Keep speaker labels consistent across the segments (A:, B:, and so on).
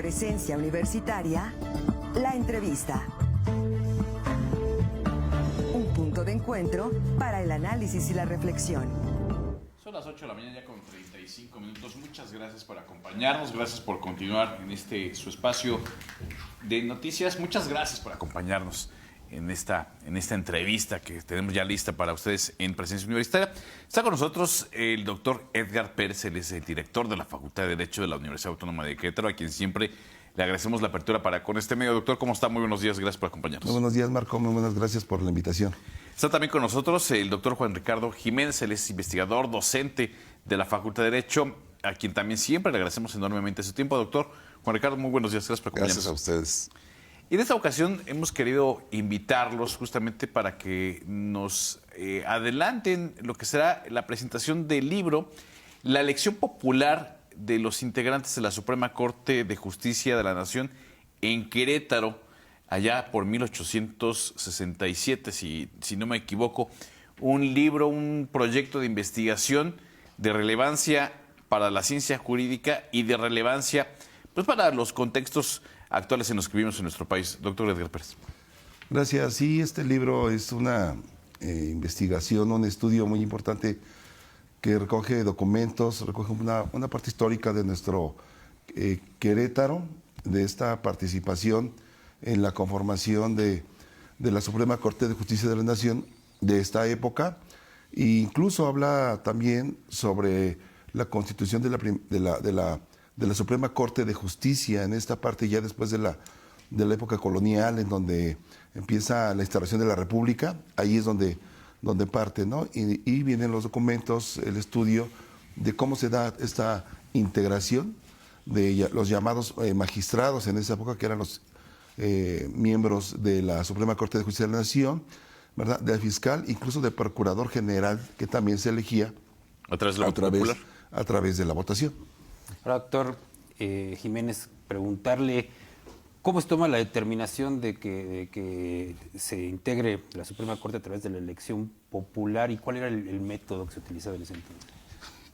A: Presencia Universitaria, la entrevista. Un punto de encuentro para el análisis y la reflexión.
B: Son las 8 de la mañana ya con 35 minutos. Muchas gracias por acompañarnos, gracias por continuar en su espacio de noticias. Muchas gracias por acompañarnos en esta entrevista que tenemos ya lista para ustedes en Presencia Universitaria. Está con nosotros el doctor Edgar Pérez, él es el director de la Facultad de Derecho de la Universidad Autónoma de Querétaro, a quien siempre le agradecemos la apertura para con este medio. Doctor, ¿cómo está? Muy buenos días, gracias por acompañarnos.
C: Muy buenos días, Marco, muy buenas gracias por la invitación.
B: Está también con nosotros el doctor Juan Ricardo Jiménez, él es investigador, docente de la Facultad de Derecho, a quien también siempre le agradecemos enormemente su tiempo. Doctor Juan Ricardo, muy buenos días, gracias por acompañarnos.
C: Gracias a ustedes.
B: Y en esta ocasión hemos querido invitarlos justamente para que nos adelanten lo que será la presentación del libro, La elección popular de los integrantes de la Suprema Corte de Justicia de la Nación en Querétaro, allá por 1867, si no me equivoco. Un libro, un proyecto de investigación de relevancia para la ciencia jurídica y de relevancia pues para los contextos actuales en los que vivimos en nuestro país. Doctor Edgar Pérez.
C: Gracias. Sí, este libro es una investigación, un estudio muy importante que recoge documentos, recoge una parte histórica de nuestro Querétaro, de esta participación en la conformación de la Suprema Corte de Justicia de la Nación de esta época, e incluso habla también sobre la constitución de la Suprema Corte de Justicia en esta parte ya después de la época colonial, en donde empieza la instalación de la República. Ahí es donde parte, ¿no? Y vienen los documentos, el estudio de cómo se da esta integración de los llamados magistrados en esa época, que eran los miembros de la Suprema Corte de Justicia de la Nación, ¿verdad? Del fiscal, incluso del procurador general, que también se elegía
B: a través
C: de la votación.
D: Ahora, doctor Jiménez, preguntarle cómo se toma la determinación de que se integre la Suprema Corte a través de la elección popular y cuál era el método que se utilizaba en ese entonces.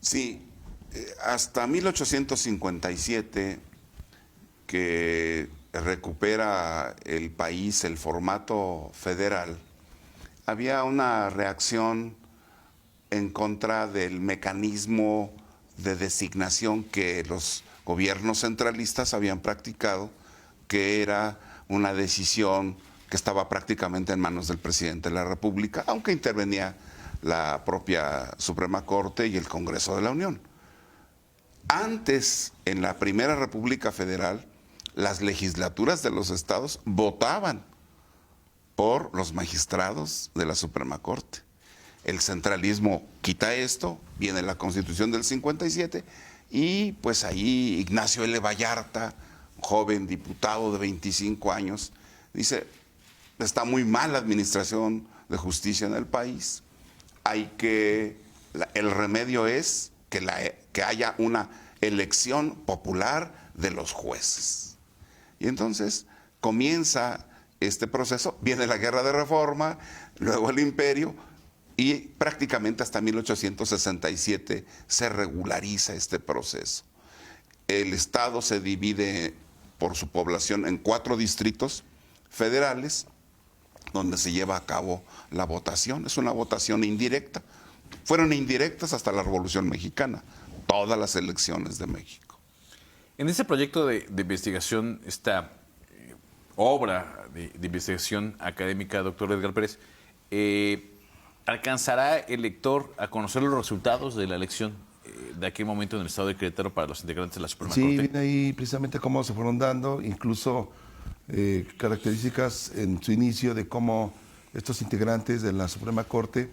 E: Sí, hasta 1857, que recupera el país el formato federal, había una reacción en contra del mecanismo de designación que los gobiernos centralistas habían practicado, que era una decisión que estaba prácticamente en manos del presidente de la República, aunque intervenía la propia Suprema Corte y el Congreso de la Unión. Antes, en la Primera República Federal, las legislaturas de los estados votaban por los magistrados de la Suprema Corte. El centralismo quita esto, viene la Constitución del 57 y pues ahí Ignacio L. Vallarta, joven diputado de 25 años, dice, está muy mal la administración de justicia en el país, el remedio es que haya una elección popular de los jueces. Y entonces comienza este proceso, viene la Guerra de Reforma, luego el Imperio, y prácticamente hasta 1867 se regulariza este proceso. El Estado se divide por su población en 4 distritos federales, donde se lleva a cabo la votación. Es una votación indirecta. Fueron indirectas hasta la Revolución Mexicana, todas las elecciones de México.
B: En este proyecto de investigación, esta obra de investigación académica, doctor Edgar Pérez, ¿alcanzará el lector a conocer los resultados de la elección de aquel momento en el estado de Querétaro para los integrantes de la Suprema Corte?
C: Sí, viene ahí precisamente cómo se fueron dando, incluso características en su inicio de cómo estos integrantes de la Suprema Corte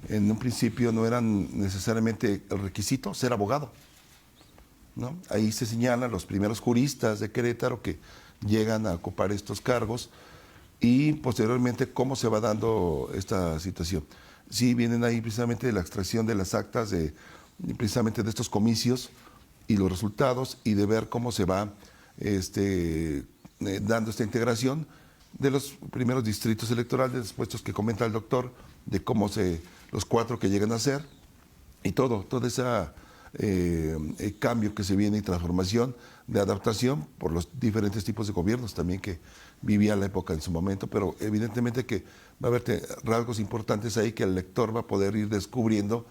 C: en un principio no eran necesariamente el requisito ser abogado, ¿no? Ahí se señalan los primeros juristas de Querétaro que llegan a ocupar estos cargos y posteriormente cómo se va dando esta situación. Sí, vienen ahí precisamente la extracción de las actas precisamente de estos comicios y los resultados y de ver cómo se va dando esta integración de los primeros distritos electorales, puestos que comenta el doctor, de cómo los 4 que llegan a ser y toda esa cambio que se viene y transformación, de adaptación por los diferentes tipos de gobiernos también que vivía la época en su momento, pero evidentemente que va a haber rasgos importantes ahí que el lector va a poder ir descubriendo,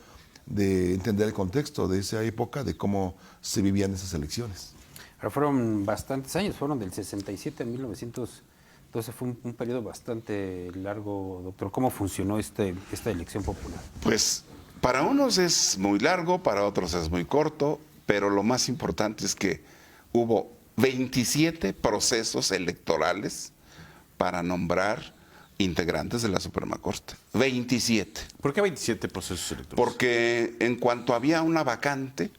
C: de entender el contexto de esa época, de cómo se vivían esas elecciones.
D: Ahora fueron bastantes años, fueron del 67 a 1912, fue un periodo bastante largo, doctor. ¿Cómo funcionó esta elección popular?
E: Pues para unos es muy largo, para otros es muy corto, pero lo más importante es que hubo 27 procesos electorales para nombrar integrantes de la Suprema Corte. 27.
B: ¿Por qué 27 procesos electorales?
E: Porque en cuanto había una vacante,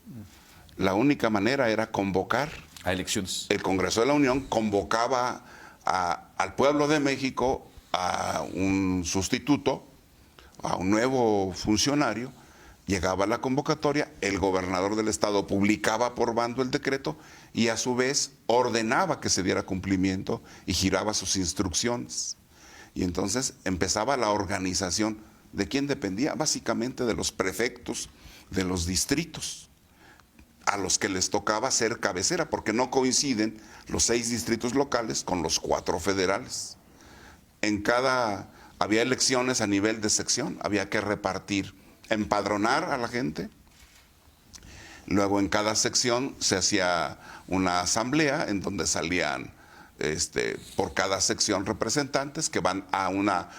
E: la única manera era convocar.
B: A elecciones.
E: El Congreso de la Unión convocaba al pueblo de México a un sustituto, a un nuevo funcionario. Llegaba la convocatoria, el gobernador del estado publicaba por bando el decreto y a su vez ordenaba que se diera cumplimiento y giraba sus instrucciones. Y entonces empezaba la organización. ¿De quién dependía? Básicamente de los prefectos de los distritos, a los que les tocaba ser cabecera, porque no coinciden los 6 distritos locales con los 4 federales. Había elecciones a nivel de sección, había que repartir, empadronar a la gente. Luego en cada sección se hacía una asamblea en donde salían por cada sección representantes que van a una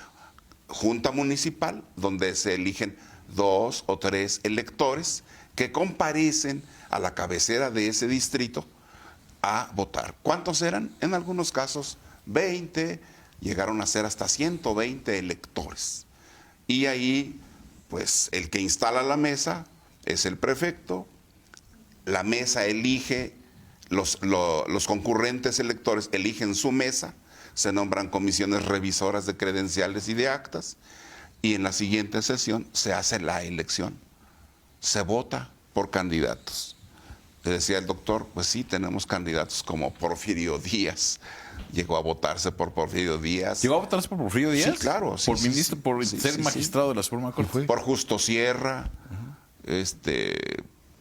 E: junta municipal donde se eligen 2 o 3 electores que comparecen a la cabecera de ese distrito a votar. ¿Cuántos eran? En algunos casos 20, llegaron a ser hasta 120 electores. Y ahí, pues el que instala la mesa es el prefecto, la mesa elige, los concurrentes electores eligen su mesa, se nombran comisiones revisoras de credenciales y de actas, y en la siguiente sesión se hace la elección, se vota por candidatos. Le decía el doctor, pues sí, tenemos candidatos como Porfirio Díaz. Llegó a votarse por Porfirio Díaz.
B: ¿Llegó a votarse por Porfirio Díaz?
E: Sí, claro.
B: ¿Por ministro, por ser magistrado de la Suprema Corte?
E: Por Justo Sierra.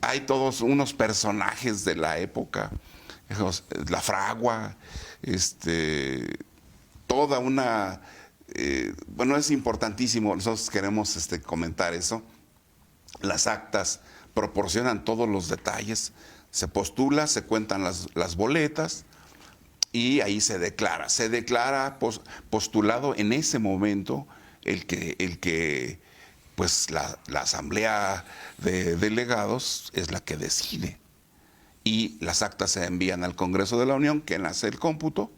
E: Hay todos unos personajes de la época. La Fragua. Toda una... bueno, es importantísimo. Nosotros queremos comentar eso. Las actas proporcionan todos los detalles. Se postula, se cuentan las boletas y ahí se declara. Se declara postulado en ese momento el que pues la asamblea de delegados es la que decide. Y las actas se envían al Congreso de la Unión, quien hace el cómputo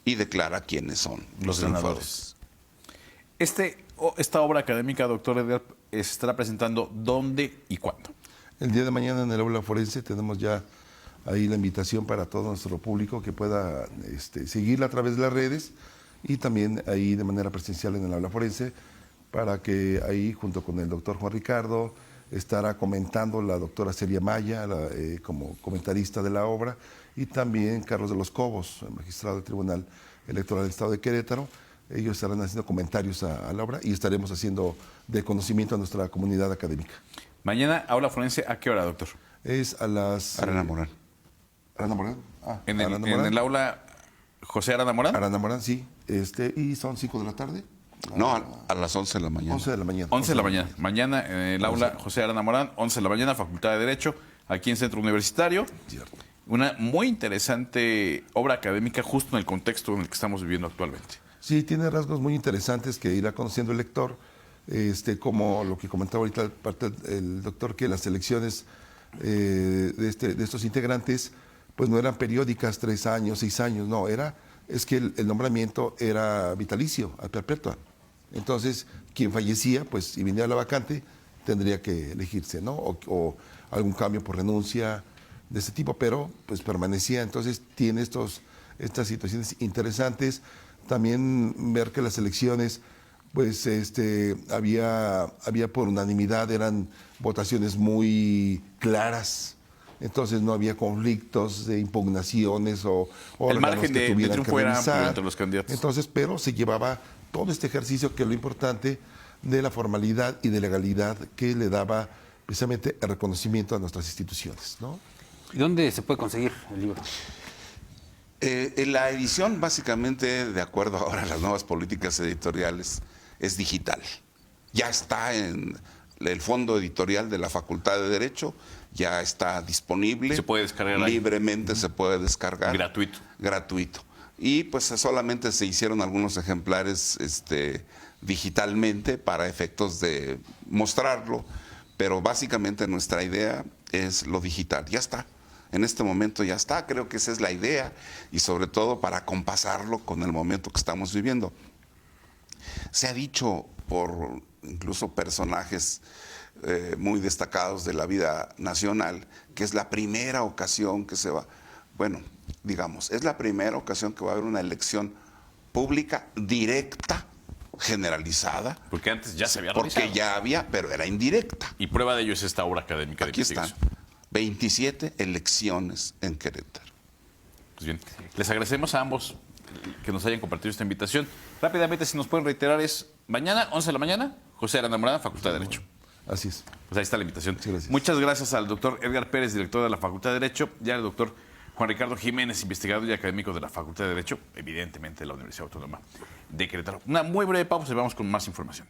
E: y declara quiénes son
B: Los ganadores. Esta obra académica, doctor Edgar, se estará presentando ¿dónde y cuándo?
C: El día de mañana en el aula forense tenemos ya ahí la invitación para todo nuestro público que pueda seguirla a través de las redes y también ahí de manera presencial en el aula forense, para que ahí junto con el doctor Juan Ricardo estará comentando la doctora Celia Maya como comentarista de la obra, y también Carlos de los Cobos, el magistrado del Tribunal Electoral del Estado de Querétaro. Ellos estarán haciendo comentarios a la obra y estaremos haciendo de conocimiento a nuestra comunidad académica.
B: Mañana, aula forense, ¿a qué hora, doctor?
C: Es a las...
E: Arana Morán.
C: ¿Arana Morán?
B: En
C: Arana Morán.
B: el aula José Arana Morán.
C: Arana Morán, sí. Y son 5 de la tarde.
E: No, a las 11 de la mañana.
C: 11 de la mañana.
B: 11 de la mañana. Mañana en el aula José Arana Morán, 11 de la mañana, Facultad de Derecho, aquí en Centro Universitario.
C: Cierto.
B: Una muy interesante obra académica justo en el contexto en el que estamos viviendo actualmente.
C: Sí, tiene rasgos muy interesantes que irá conociendo el lector, como lo que comentaba ahorita el doctor, que las elecciones de estos integrantes pues no eran periódicas, 3 años, 6 años, no, es que el nombramiento era vitalicio, a perpetua. Entonces, quien fallecía, pues, y viniera la vacante, tendría que elegirse, ¿no? O algún cambio por renuncia de ese tipo, pero pues permanecía. Entonces, tiene estas situaciones interesantes. También ver que las elecciones, pues, había por unanimidad, eran votaciones muy claras. Entonces no había conflictos de impugnaciones o
B: el
C: órganos
B: margen
C: que
B: de
C: tuvieran
B: triunfo
C: que
B: era
C: revisar.
B: amplio entre los candidatos.
C: Entonces, pero se llevaba todo este ejercicio, que es lo importante, de la formalidad y de legalidad que le daba precisamente el reconocimiento a nuestras instituciones, ¿no?
D: ¿Y dónde se puede conseguir el libro?
E: En la edición, básicamente, de acuerdo ahora a las nuevas políticas editoriales, es digital. Ya está en el fondo editorial de la Facultad de Derecho, ya está disponible.
B: Se puede descargar ahí.
E: Libremente se puede descargar.
B: Gratuito.
E: Gratuito. Y pues solamente se hicieron algunos ejemplares digitalmente para efectos de mostrarlo, pero básicamente nuestra idea es lo digital. Ya está. En este momento ya está, creo que esa es la idea y sobre todo para compasarlo con el momento que estamos viviendo. Se ha dicho por incluso personajes muy destacados de la vida nacional que es la primera ocasión que se va, bueno, digamos, es la primera ocasión que va a haber una elección pública directa, generalizada.
B: Porque antes ya se había
E: Porque
B: realizado.
E: ya había, pero era indirecta.
B: Y prueba de ello es esta obra académica de
E: Aquí
B: investigación.
E: están. 27 elecciones en Querétaro.
B: Pues bien, les agradecemos a ambos que nos hayan compartido esta invitación. Rápidamente, si nos pueden reiterar, es mañana, 11 de la mañana, José Aranda Morán, Facultad de Derecho.
C: Así es.
B: Pues ahí está la invitación.
C: Muchas gracias.
B: Muchas gracias al doctor Edgar Pérez, director de la Facultad de Derecho, y al doctor Juan Ricardo Jiménez, investigador y académico de la Facultad de Derecho, evidentemente de la Universidad Autónoma de Querétaro. Una muy breve pausa y vamos con más información.